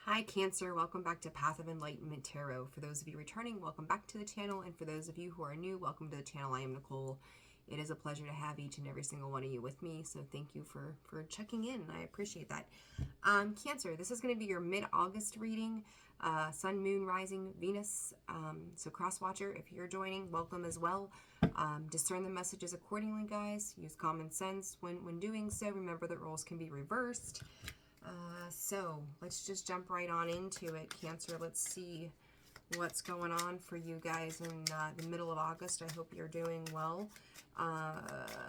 Hi Cancer, welcome back to Path of Enlightenment Tarot. For those of you returning, welcome back to the channel, and for those of you who are new, welcome to the channel. I am Nicole. It is a pleasure to have each and every single one of you with me, so thank you for checking in. I appreciate that. Cancer, this is going to be your mid-August reading, Sun, Moon, Rising, Venus. So cross-watcher, if you're joining, welcome as well. Discern the messages accordingly, guys. Use common sense when doing so. Remember that roles can be reversed. So let's just jump right on into it, Cancer. Let's see what's going on for you guys in the middle of August. I hope you're doing well.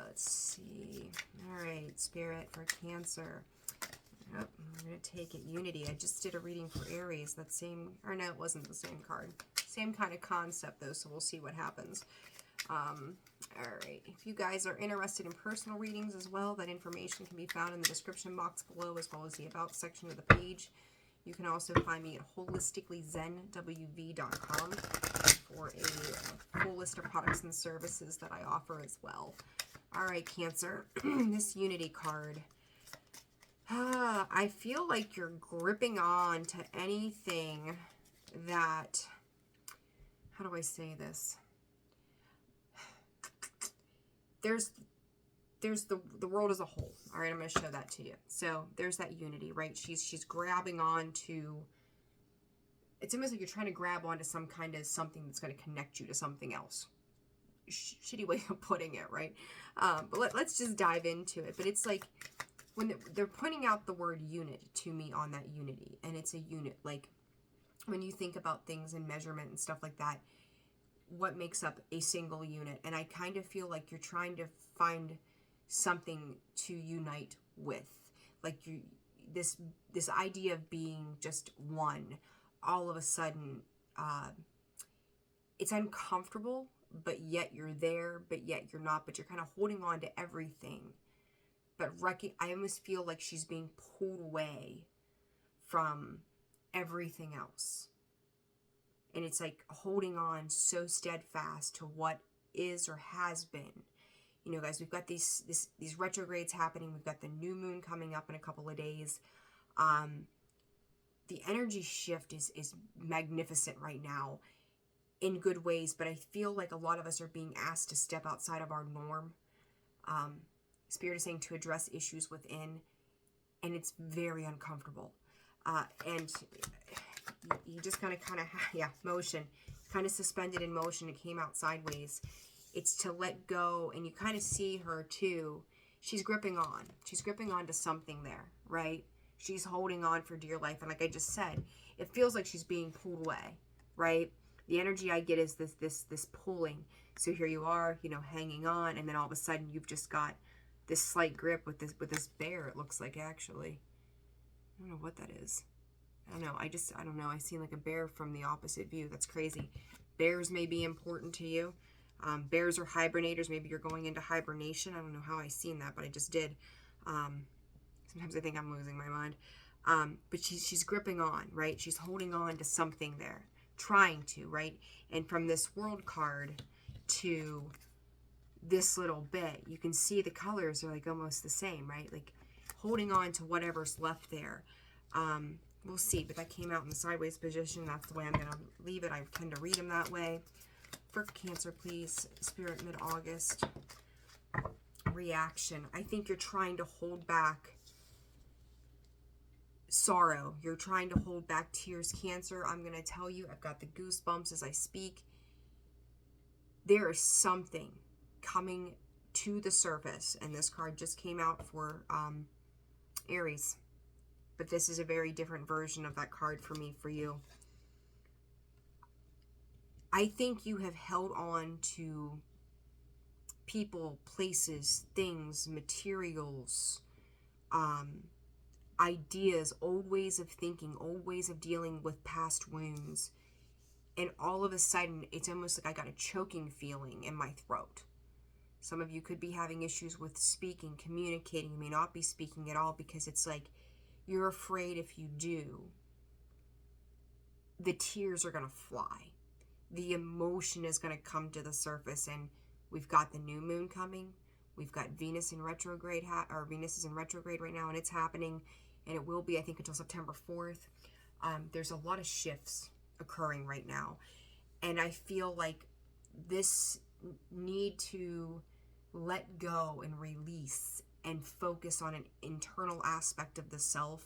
Let's see. All right, Spirit for Cancer. Yep, I'm going to take it. Unity. I just did a reading for Aries. That same, or no, it wasn't the same card. Same kind of concept, though, so we'll see what happens. All right, if you guys are interested in personal readings as well, that information can be found in the description box below, as well as the About section of the page. You can also find me at holisticallyzenwv.com for a full list of products and services that I offer as well. All right, Cancer, this Unity card. I feel like you're gripping on to anything that, how do I say this? There's the world as a whole. All right, I'm going to show that to you. So there's that unity, right? She's grabbing on to, it's almost like you're trying to grab onto some kind of something that's going to connect you to something else. Shitty way of putting it, right? But let's just dive into it. But it's like when they're pointing out the word unit to me on that unity, and it's a unit. Like when you think about things in measurement and stuff like that, what makes up a single unit? And I kind of feel like you're trying to find something to unite with, like this idea of being just one. All of a sudden, it's uncomfortable, but yet you're there, but yet you're not. But you're kind of holding on to everything. But I almost feel like she's being pulled away from everything else. And it's like holding on so steadfast to what is or has been. You know, guys, we've got these retrogrades happening. We've got the new moon coming up in a couple of days. The energy shift is magnificent right now in good ways, but I feel like a lot of us are being asked to step outside of our norm. Spirit is saying to address issues within, and it's very uncomfortable. And you just kind of, yeah, motion, kind of suspended in motion. It came out sideways. It's to let go, and you kind of see her too. She's gripping on. She's gripping on to something there, right? She's holding on for dear life, and like I just said, it feels like she's being pulled away, right? The energy I get is this pulling. So here you are, you know, hanging on, and then all of a sudden you've just got this slight grip with this bear. It looks like, actually, I don't know what that is. I don't know. I don't know. I see like a bear from the opposite view. That's crazy. Bears may be important to you. Bears are hibernators. Maybe you're going into hibernation. I don't know how I seen that, but I just did. Sometimes I think I'm losing my mind. But she's gripping on, right? She's holding on to something there. Trying to, right? And from this world card to this little bit, you can see the colors are like almost the same, right? Like holding on to whatever's left there. We'll see, but that came out in the sideways position. That's the way I'm going to leave it. I tend to read them that way. For Cancer, please, Spirit, mid-August. Reaction. I think you're trying to hold back sorrow. You're trying to hold back tears, Cancer. I'm going to tell you, I've got the goosebumps as I speak. There is something coming to the surface, and this card just came out for Aries. But this is a very different version of that card for me, for you. I think you have held on to people, places, things, materials, ideas, old ways of thinking, old ways of dealing with past wounds. And all of a sudden, it's almost like I got a choking feeling in my throat. Some of you could be having issues with speaking, communicating. You may not be speaking at all because it's like, you're afraid if you do, the tears are going to fly. The emotion is going to come to the surface, and we've got the new moon coming. We've got Venus in retrograde, Venus is in retrograde right now, and it's happening, and it will be, I think, until September 4th. There's a lot of shifts occurring right now. And I feel like this need to let go and release and focus on an internal aspect of the self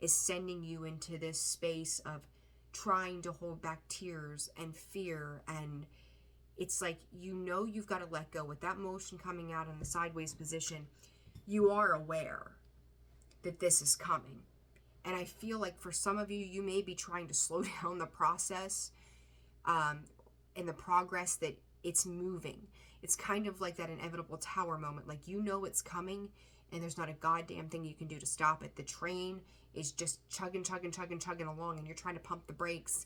is sending you into this space of trying to hold back tears and fear. And it's like, you've got to let go. With that motion coming out in the sideways position, you are aware that this is coming. And I feel like for some of you, you may be trying to slow down the process, and the progress that it's moving. It's kind of like that inevitable tower moment. Like, it's coming, and there's not a goddamn thing you can do to stop it. The train is just chugging along, and you're trying to pump the brakes,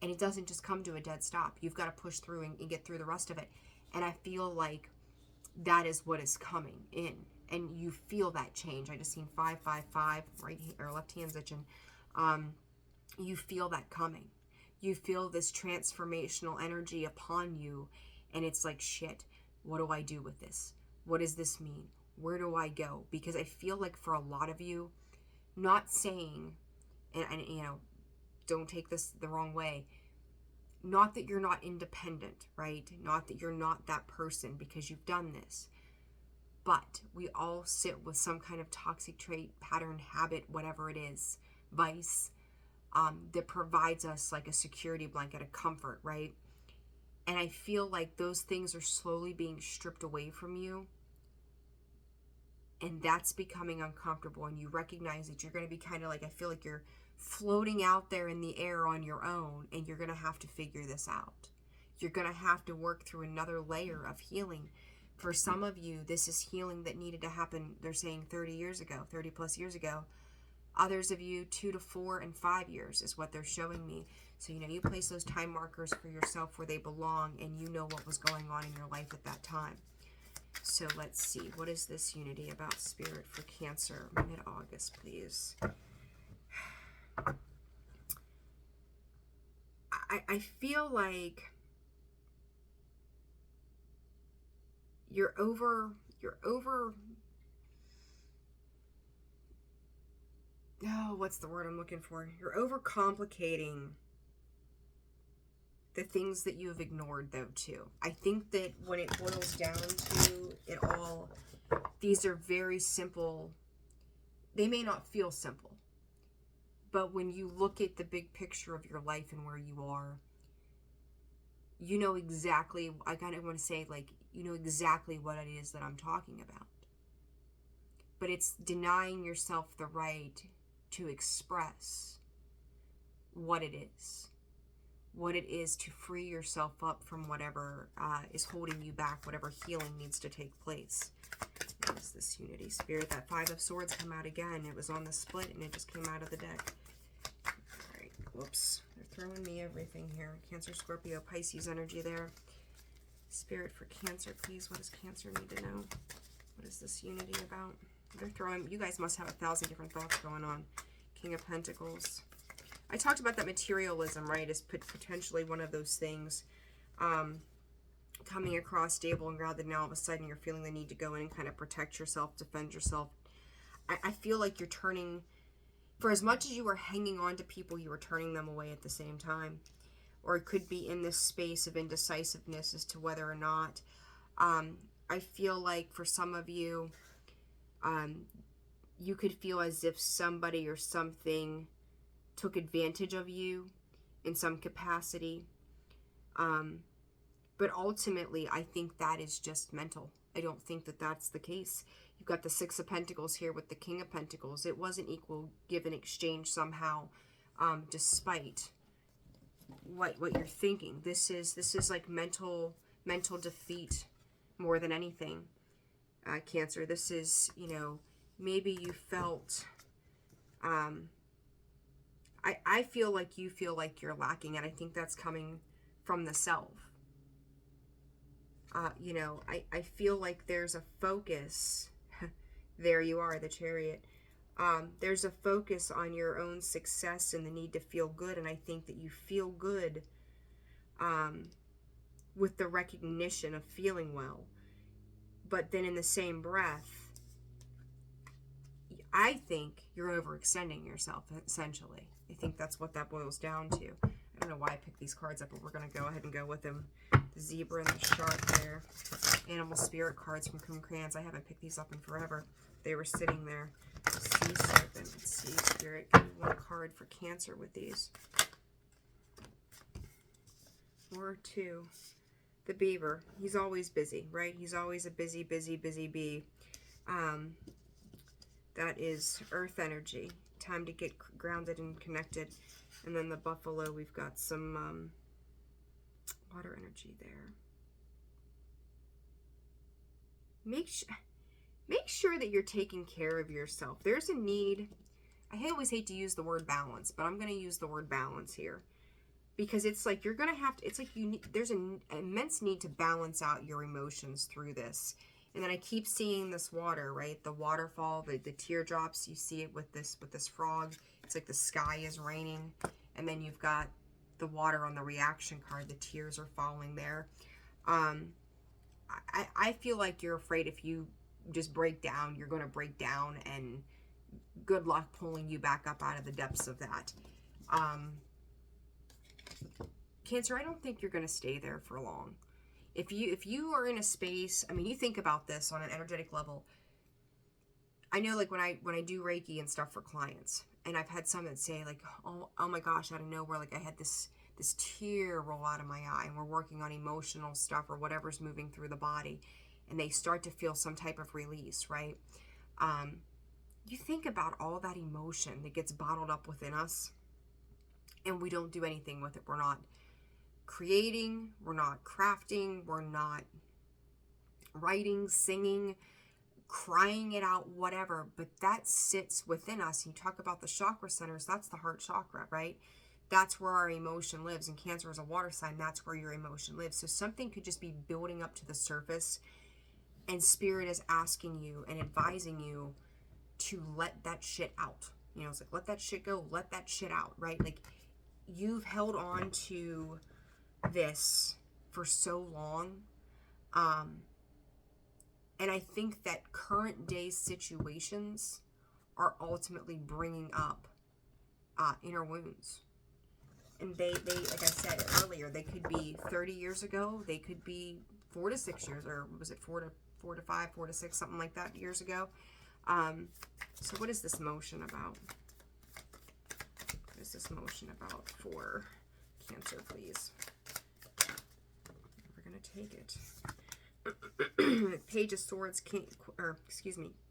and it doesn't just come to a dead stop. You've got to push through and get through the rest of it. And I feel like that is what is coming in. And you feel that change. I just seen 555, right or left hand's itching. You feel that coming. You feel this transformational energy upon you, and it's like, shit, what do I do with this? What does this mean? Where do I go? Because I feel like for a lot of you, not saying, and don't take this the wrong way, not that you're not independent, right? Not that you're not that person because you've done this. But we all sit with some kind of toxic trait, pattern, habit, whatever it is, vice, that provides us like a security blanket, a comfort, right? And I feel like those things are slowly being stripped away from you. And that's becoming uncomfortable. And you recognize that you're going to be kind of like, I feel like you're floating out there in the air on your own, and you're going to have to figure this out. You're going to have to work through another layer of healing. For some of you, this is healing that needed to happen, they're saying 30 plus years ago. Others of you, 2 to 4 and 5 years is what they're showing me. So, you place those time markers for yourself where they belong, and you know what was going on in your life at that time. So let's see, what is this unity about, Spirit, for Cancer? Mid-August, please. I feel like you're over, what's the word I'm looking for? You're overcomplicating the things that you have ignored, though, too. I think that when it boils down to it all, these are very simple. They may not feel simple, but when you look at the big picture of your life and where you are, you know exactly, I kind of want to say, like, you know exactly what it is that I'm talking about. But it's denying yourself the right to express what it is to free yourself up from whatever is holding you back, whatever healing needs to take place. What is this unity, Spirit? That 5 of Swords come out again. It was on the split, and it just came out of the deck. All right, whoops. They're throwing me everything here. Cancer, Scorpio, Pisces energy there. Spirit for Cancer, please. What does Cancer need to know? What is this unity about? They're throwing, you guys must have 1,000 different thoughts going on. King of Pentacles. I talked about that materialism, right, as potentially one of those things coming across stable and grounded. Now all of a sudden you're feeling the need to go in and kind of protect yourself, defend yourself. I feel like you're turning, for as much as you were hanging on to people, you were turning them away at the same time. Or it could be in this space of indecisiveness as to whether or not. I feel like for some of you, you could feel as if somebody or something took advantage of you in some capacity. But ultimately, I think that is just mental. I don't think that that's the case. You've got the 6 of Pentacles here with the King of Pentacles. It was an equal give and exchange somehow, despite what you're thinking. This is like mental defeat more than anything. Cancer, this is, maybe you felt, I feel like you feel like you're lacking, and I think that's coming from the self. I feel like there's a focus. There you are, the Chariot. There's a focus on your own success and the need to feel good, and I think that you feel good with the recognition of feeling well. But then in the same breath, I think you're overextending yourself, essentially. I think that's what that boils down to. I don't know why I picked these cards up, but we're going to go ahead and go with them. The zebra and the shark there. Animal spirit cards from Coon Crayons. I haven't picked these up in forever. They were sitting there. Sea serpent. Let's see, spirit. Give me one card for Cancer with these. Or two. The beaver. He's always busy, right? He's always a busy bee. That is earth energy. Time to get grounded and connected. And then the buffalo, we've got some water energy there. Make sure that you're taking care of yourself. There's a need. I always hate to use the word balance, but I'm going to use the word balance here. Because it's like you're going to have to, it's like there's an immense need to balance out your emotions through this. And then I keep seeing this water, right? The waterfall, the teardrops, you see it with this frog. It's like the sky is raining. And then you've got the water on the reaction card. The tears are falling there. I feel like you're afraid if you just break down, you're going to break down, and good luck pulling you back up out of the depths of that. Cancer, I don't think you're going to stay there for long. If you are in a space, I mean, you think about this on an energetic level. I know, like, when I do Reiki and stuff for clients, and I've had some that say, like, oh my gosh, out of nowhere, like, I had this tear roll out of my eye, and we're working on emotional stuff or whatever's moving through the body, and they start to feel some type of release, right? You think about all that emotion that gets bottled up within us, and we don't do anything with it. We're not creating, we're not crafting, we're not writing, singing, crying it out, whatever, but that sits within us. You talk about the chakra centers, that's the heart chakra, right? That's where our emotion lives, and Cancer is a water sign. That's where your emotion lives. So something could just be building up to the surface, and Spirit is asking you and advising you to let that shit out. You know, it's like, let that shit go, let that shit out, right? Like, you've held on to this for so long. And I think that current day situations are ultimately bringing up inner wounds. And they, like I said earlier, they could be 30 years ago. They could be 4 to 6 years, or was it 4 to 5, 4 to 6, something like that, years ago. So what is this motion about? What is this motion about for Cancer, please? We're going to take it. Page of Swords,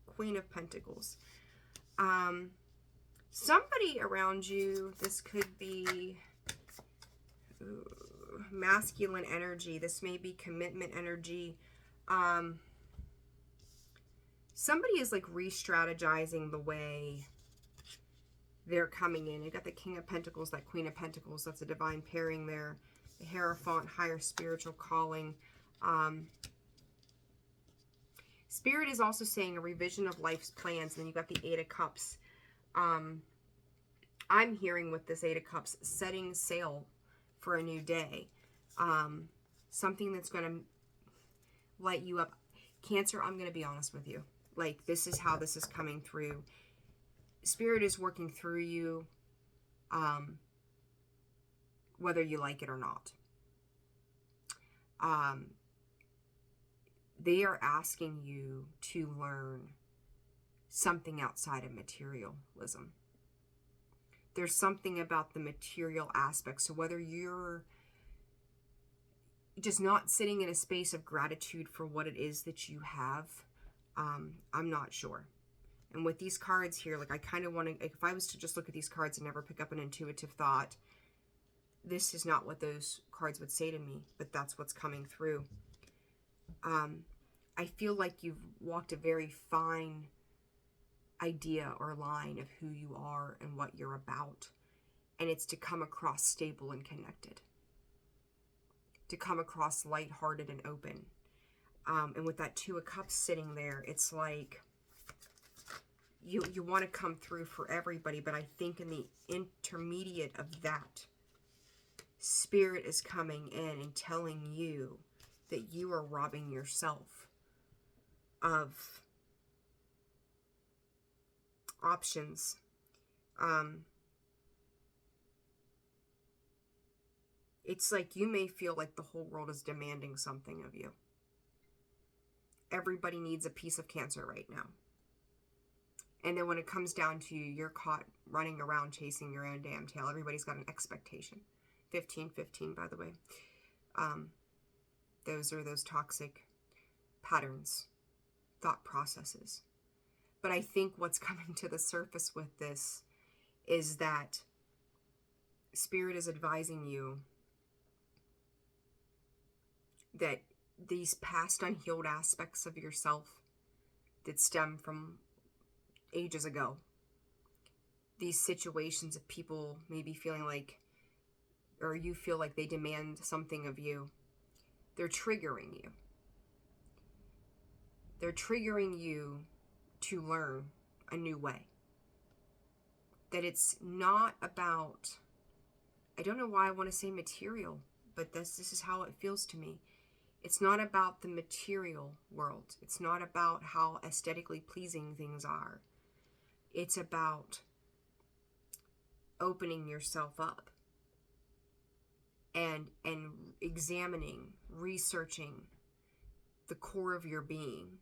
Queen of Pentacles. Somebody around you, this could be masculine energy. This may be commitment energy. Somebody is like re-strategizing the way they're coming in. You got the King of Pentacles, that Queen of Pentacles. That's a divine pairing there. The Hierophant, higher spiritual calling. Spirit is also saying a revision of life's plans. And then you've got the Eight of Cups. I'm hearing with this Eight of Cups, setting sail for a new day. Something that's going to light you up. Cancer, I'm going to be honest with you. Like, this is how this is coming through. Spirit is working through you, whether you like it or not. They are asking you to learn something outside of materialism. There's something about the material aspect. So whether you're just not sitting in a space of gratitude for what it is that you have, I'm not sure. And with these cards here, like, I kind of want to, if I was to just look at these cards and never pick up an intuitive thought, this is not what those cards would say to me, but that's what's coming through. I feel like you've walked a very fine idea or line of who you are and what you're about. And it's to come across stable and connected. To come across lighthearted and open. And with that Two of Cups sitting there, it's like you want to come through for everybody, but I think in the intermediate of that, Spirit is coming in and telling you that you are robbing yourself of options. It's like you may feel like the whole world is demanding something of you. Everybody needs a piece of Cancer right now. And then when it comes down to you, you're caught running around chasing your own damn tail. Everybody's got an expectation. 15, by the way. Those are those toxic patterns, thought processes. But I think what's coming to the surface with this is that Spirit is advising you that these past unhealed aspects of yourself that stem from ages ago, these situations of people maybe feeling like, or you feel like they demand something of you, they're triggering you. They're triggering you to learn a new way. That it's not about, I don't know why I want to say material, but this is how it feels to me. It's not about the material world. It's not about how aesthetically pleasing things are. It's about opening yourself up and examining, researching the core of your being.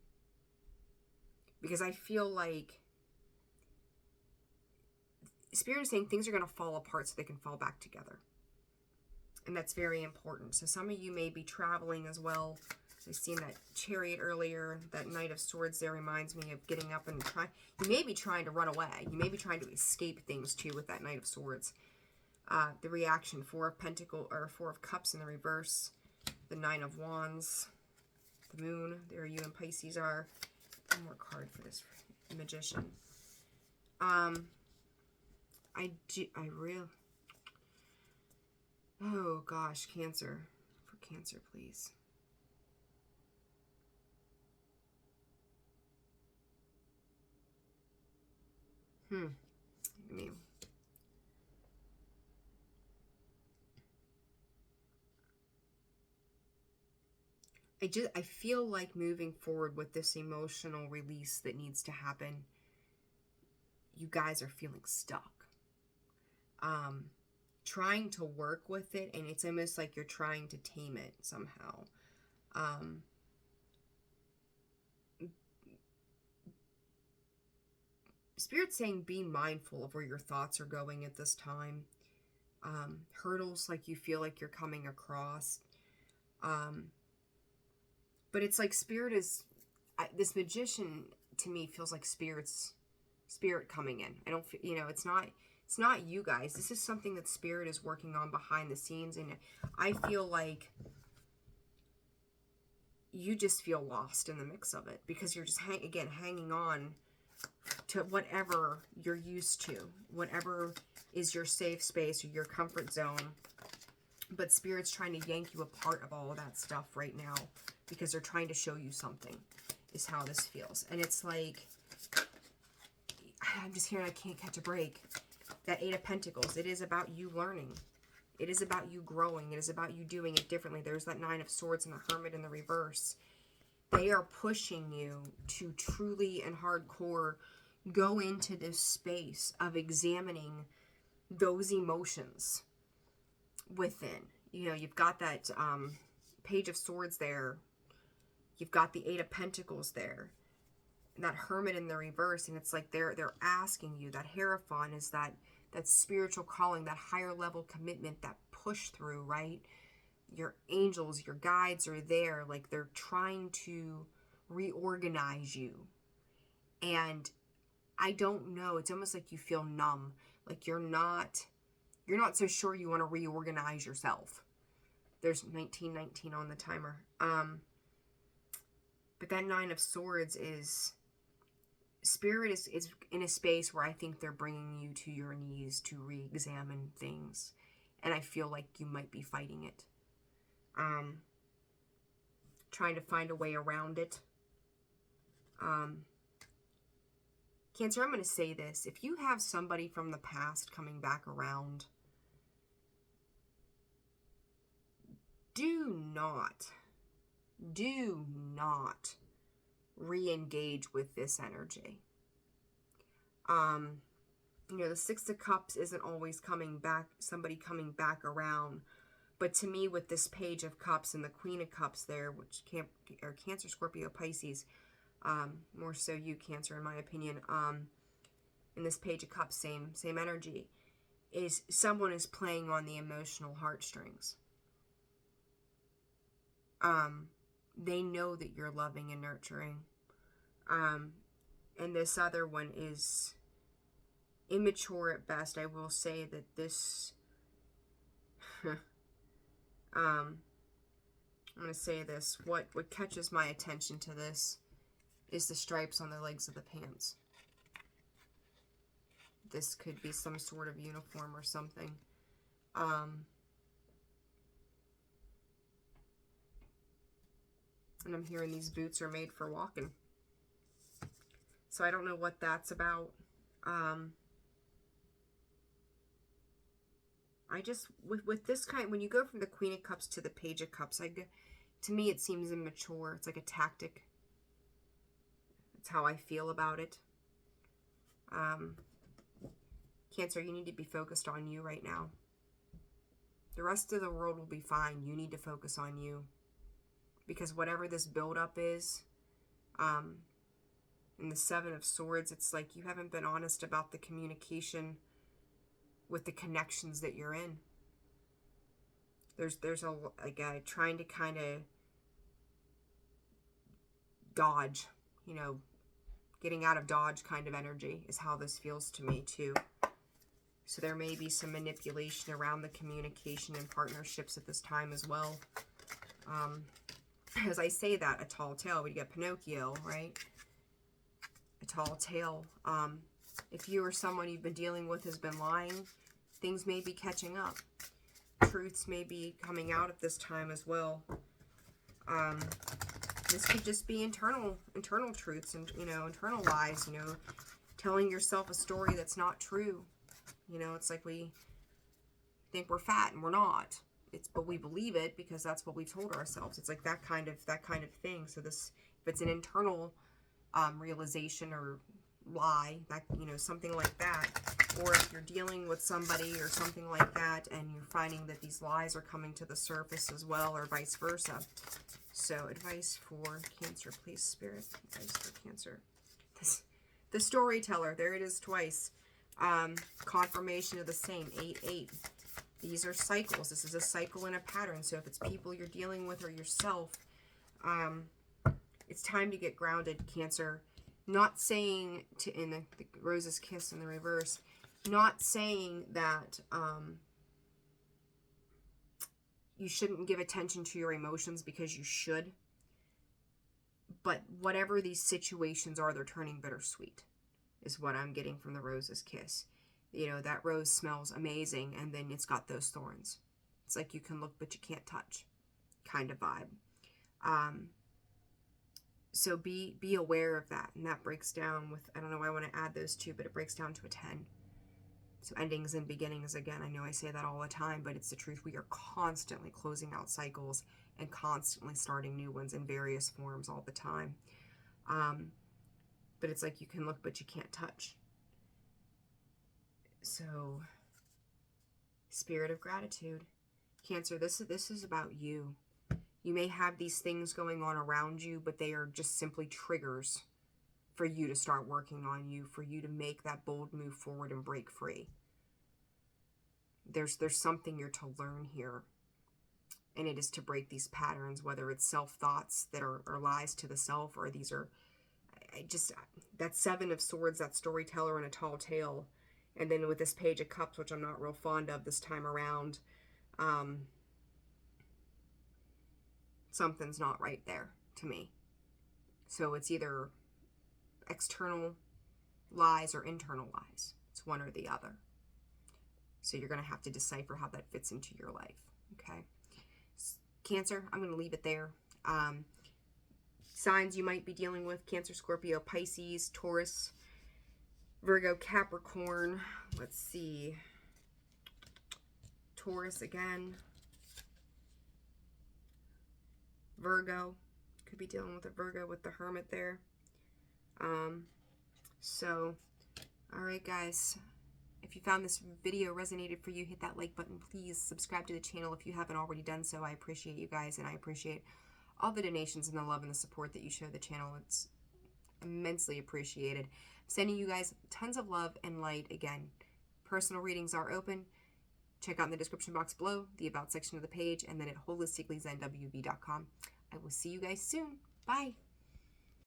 Because I feel like Spirit is saying things are going to fall apart so they can fall back together. And that's very important. So some of you may be traveling as well. I've seen that Chariot earlier. That Knight of Swords there reminds me of getting up and trying. You may be trying to run away. You may be trying to escape things too with that Knight of Swords. The reaction, 4 of Pentacles, or 4 of Cups in the reverse. The 9 of Wands. The Moon. There you and Pisces are. One more card for this Magician. Oh gosh, Cancer. For Cancer, please. I feel like moving forward with this emotional release that needs to happen, you guys are feeling stuck. Trying to work with it, and it's almost like you're trying to tame it somehow. Spirit's saying be mindful of where your thoughts are going at this time. Hurdles like you feel like you're coming across. But it's like Spirit is, this Magician to me feels like Spirit coming in. I don't feel, it's not you guys. This is something that Spirit is working on behind the scenes. And I feel like you just feel lost in the mix of it because you're just, hanging on to whatever you're used to, whatever is your safe space or your comfort zone. But Spirit's trying to yank you apart of all of that stuff right now because they're trying to show you something, is how this feels. And it's like, I'm just hearing I can't catch a break. That 8 of Pentacles, it is about you learning. It is about you growing. It is about you doing it differently. There's that 9 of Swords and the Hermit in the reverse. They are pushing you to truly and hardcore go into this space of examining those emotions within. You've got that Page of Swords there. You've got the 8 of Pentacles there. And that Hermit in the reverse. And it's like they're asking you. That Hierophant is that spiritual calling, that higher level commitment, that push through, right? Your angels, your guides are there. Like they're trying to reorganize you. And I don't know. It's almost like you feel numb. Like you're not so sure you want to reorganize yourself. There's 1919 on the timer. But that 9 of Swords is, Spirit is in a space where I think they're bringing you to your knees to re-examine things. And I feel like you might be fighting it. Trying to find a way around it. Cancer, I'm going to say this. If you have somebody from the past coming back around, do not re-engage with this energy. You know, the Six of Cups isn't always coming back, somebody coming back around. But to me, with this Page of Cups and the Queen of Cups there, which are Cancer, Scorpio, Pisces, more so you, Cancer, in my opinion, in this Page of Cups, same energy, is someone is playing on the emotional heartstrings. They know that you're loving and nurturing. And this other one is immature at best. I will say that this... I'm going to say this. What catches my attention to this is the stripes on the legs of the pants. This could be some sort of uniform or something. And I'm hearing these boots are made for walking. So I don't know what that's about. I just, with this kind, when you go from the Queen of Cups to the Page of Cups, to me it seems immature. It's like a tactic. That's how I feel about it. Cancer, you need to be focused on you right now. The rest of the world will be fine. You need to focus on you. Because whatever this buildup is, in the Seven of Swords, it's like you haven't been honest about the communication with the connections that you're in. There's a guy trying to kind of dodge, you know, getting out of dodge kind of energy is how this feels to me too. So there may be some manipulation around the communication and partnerships at this time as well. As I say that, a tall tale, we get Pinocchio, right? A tall tale. If you or someone you've been dealing with has been lying, things may be catching up. Truths may be coming out at this time as well. This could just be internal truths and, you know, internal lies, you know, telling yourself a story that's not true. You know, it's like we think we're fat and we're not. But we believe it because that's what we've told ourselves. It's like that kind of thing. So this, if it's an internal realization or lie, that, you know, something like that, or if you're dealing with somebody or something like that and you're finding that these lies are coming to the surface as well, or vice versa. So advice for Cancer, please, Spirit. Advice for Cancer. The storyteller, there it is twice. Confirmation of the same, 8-8. These are cycles. This is a cycle and a pattern. So if it's people you're dealing with or yourself, it's time to get grounded, Cancer. Not saying in the Rose's Kiss in the reverse, not saying that you shouldn't give attention to your emotions, because you should. But whatever these situations are, they're turning bittersweet, is what I'm getting from the Rose's Kiss. You know, that rose smells amazing, and then it's got those thorns. It's like you can look, but you can't touch kind of vibe. So be aware of that. And that breaks down with, I don't know why I want to add those two, but it breaks down to a 10. So endings and beginnings, again, I know I say that all the time, but it's the truth. We are constantly closing out cycles and constantly starting new ones in various forms all the time. But it's like you can look, but you can't touch. So, spirit of gratitude. Cancer, this is about you. You may have these things going on around you, but they are just simply triggers for you to start working on you, for you to make that bold move forward and break free. There's something you're to learn here, and it is to break these patterns, whether it's self-thoughts that are lies to the self, or these are, that Seven of Swords, that storyteller and a tall tale. And then with this Page of Cups, which I'm not real fond of this time around, something's not right there to me. So it's either external lies or internal lies. It's one or the other. So you're going to have to decipher how that fits into your life. Okay. Cancer, I'm going to leave it there. Signs you might be dealing with: Cancer, Scorpio, Pisces, Taurus, Virgo, Capricorn. Let's see. Taurus again. Virgo. Could be dealing with a Virgo with the Hermit there. All right, guys. If you found this video resonated for you, hit that like button. Please subscribe to the channel if you haven't already done so. I appreciate you guys, and I appreciate all the donations and the love and the support that you show the channel. It's immensely appreciated. Sending you guys tons of love and light. Again, personal readings are open. Check out in the description box below, the About section of the page, and then at holisticallyzenwb.com. I will see you guys soon. Bye.